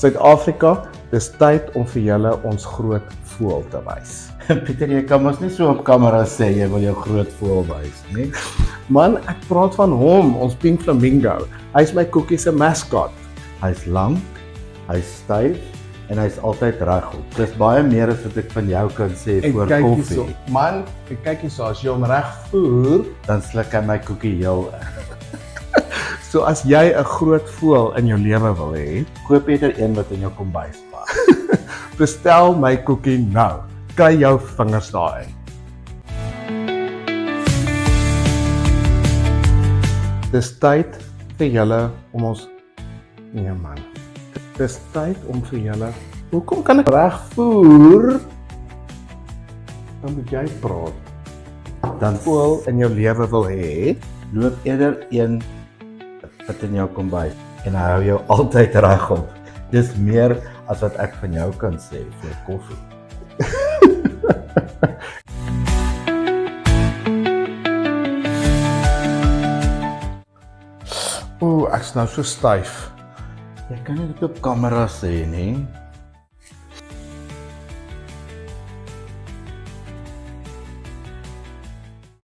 Suid-Afrika, dis tyd om vir julle ons groot voël te wys. Pieter, jy kan mos nie so op kamera sê jy wil jou groot voël wys, nie? Man, ek praat van hom, ons pink flamingo. Hy's my Cookie se mascot. Hy's lank, hy's styf en hy's altyd regop. Dis baie meer as wat ek van jou kan sê voor koffie. Hierso, man, kyk hierso, as jy hom reg voer, Dan sluk hy my koekie heel in. so as jy 'n groot voël in jou lewe wil hê, Koop eerder een wat in jou kombuis pas. bestel my Cookie nou. Kry jou vingers daarin. Dis tyd vir julle om ons nee man. Dis tyd om vir julle. Hoekom kan ek reg voer? Dan moet jy praat. Dan Voël in jou lewe wil hê, loop eerder een wat in jou kombuis en hy hou jou altyd regop. Dis meer as wat ek van jou kan sê vir koffie. ek's nou so styf. Jy kan nie dit op kamera sê nie.